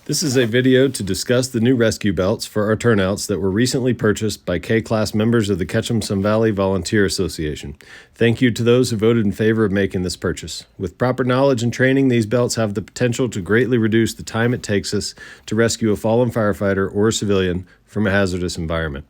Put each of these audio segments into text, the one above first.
This is a video to discuss the new rescue belts for our turnouts that were recently purchased by K-Class members of the Ketchum-Sun Valley Volunteer Association. Thank you to those who voted in favor of making this purchase. With proper knowledge and training, these belts have the potential to greatly reduce the time it takes us to rescue a fallen firefighter or civilian from a hazardous environment.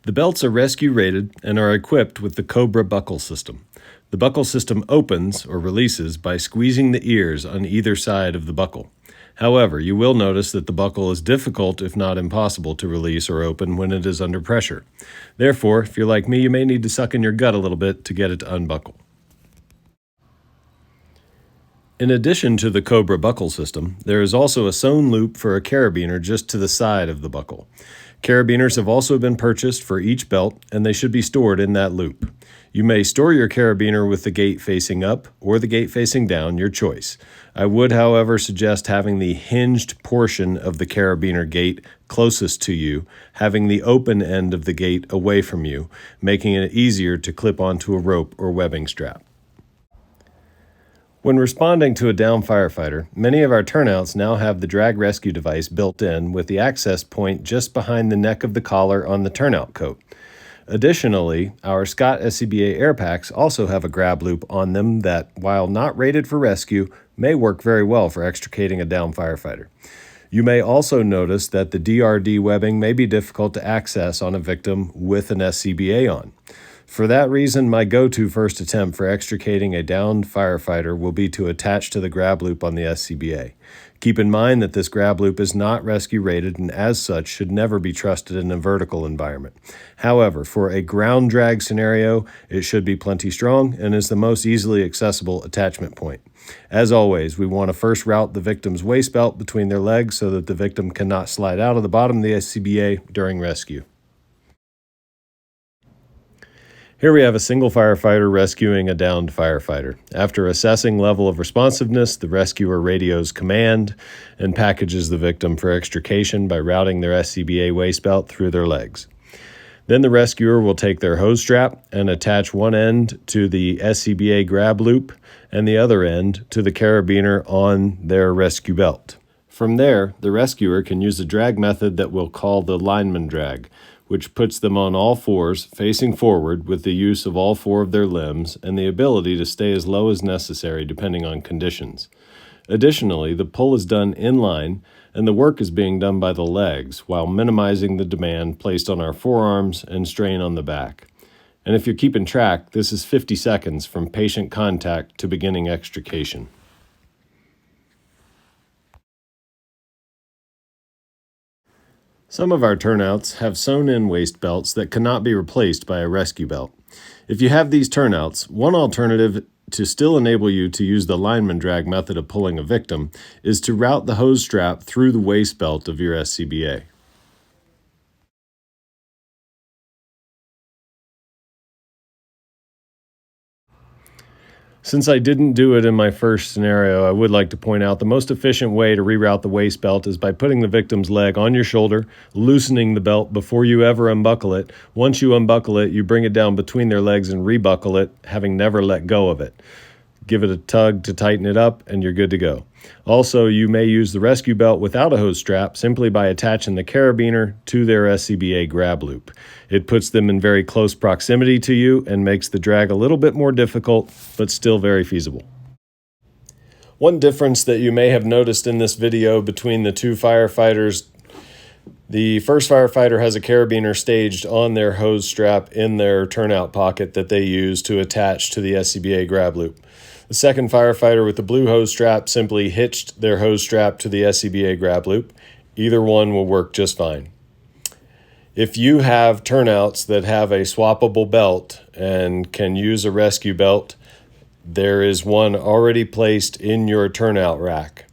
The belts are rescue rated and are equipped with the Cobra buckle system. The buckle system opens or releases by squeezing the ears on either side of the buckle. However, you will notice that the buckle is difficult, if not impossible, to release or open when it is under pressure. Therefore, if you're like me, you may need to suck in your gut a little bit to get it to unbuckle. In addition to the Cobra buckle system, there is also a sewn loop for a carabiner just to the side of the buckle. Carabiners have also been purchased for each belt, and they should be stored in that loop. You may store your carabiner with the gate facing up or the gate facing down, your choice. I would, however, suggest having the hinged portion of the carabiner gate closest to you, having the open end of the gate away from you, making it easier to clip onto a rope or webbing strap. When responding to a downed firefighter, many of our turnouts now have the drag rescue device built in with the access point just behind the neck of the collar on the turnout coat. Additionally, our Scott SCBA air packs also have a grab loop on them that, while not rated for rescue, may work very well for extricating a downed firefighter. You may also notice that the DRD webbing may be difficult to access on a victim with an SCBA on. For that reason, my go-to first attempt for extricating a downed firefighter will be to attach to the grab loop on the SCBA. Keep in mind that this grab loop is not rescue rated and as such should never be trusted in a vertical environment. However, for a ground drag scenario, it should be plenty strong and is the most easily accessible attachment point. As always, we want to first route the victim's waist belt between their legs so that the victim cannot slide out of the bottom of the SCBA during rescue. Here we have a single firefighter rescuing a downed firefighter. After assessing level of responsiveness, the rescuer radios command and packages the victim for extrication by routing their SCBA waist belt through their legs. Then the rescuer will take their hose strap and attach one end to the SCBA grab loop and the other end to the carabiner on their rescue belt. From there, the rescuer can use the drag method that we'll call the Lineman drag, which puts them on all fours facing forward with the use of all four of their limbs and the ability to stay as low as necessary depending on conditions. Additionally, the pull is done in line and the work is being done by the legs while minimizing the demand placed on our forearms and strain on the back. And if you're keeping track, this is 50 seconds from patient contact to beginning extrication. Some of our turnouts have sewn-in waist belts that cannot be replaced by a rescue belt. If you have these turnouts, one alternative to still enable you to use the lineman drag method of pulling a victim is to route the hose strap through the waist belt of your SCBA. Since I didn't do it in my first scenario, I would like to point out the most efficient way to reroute the waist belt is by putting the victim's leg on your shoulder, loosening the belt before you ever unbuckle it. Once you unbuckle it, you bring it down between their legs and rebuckle it, having never let go of it. Give it a tug to tighten it up, and you're good to go. Also, you may use the rescue belt without a hose strap simply by attaching the carabiner to their SCBA grab loop. It puts them in very close proximity to you and makes the drag a little bit more difficult, but still very feasible. One difference that you may have noticed in this video between the two firefighters, the first firefighter has a carabiner staged on their hose strap in their turnout pocket that they use to attach to the SCBA grab loop. The second firefighter with the blue hose strap simply hitched their hose strap to the SCBA grab loop. Either one will work just fine. If you have turnouts that have a swappable belt and can use a rescue belt, there is one already placed in your turnout rack.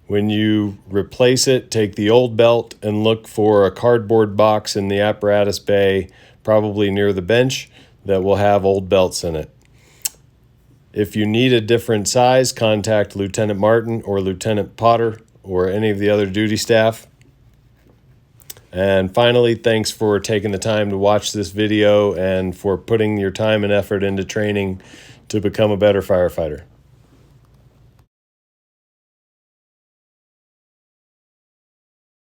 When you replace it, take the old belt and look for a cardboard box in the apparatus bay, probably near the bench, that will have old belts in it. If you need a different size, contact Lieutenant Martin or Lieutenant Potter or any of the other duty staff. And finally, thanks for taking the time to watch this video and for putting your time and effort into training to become a better firefighter.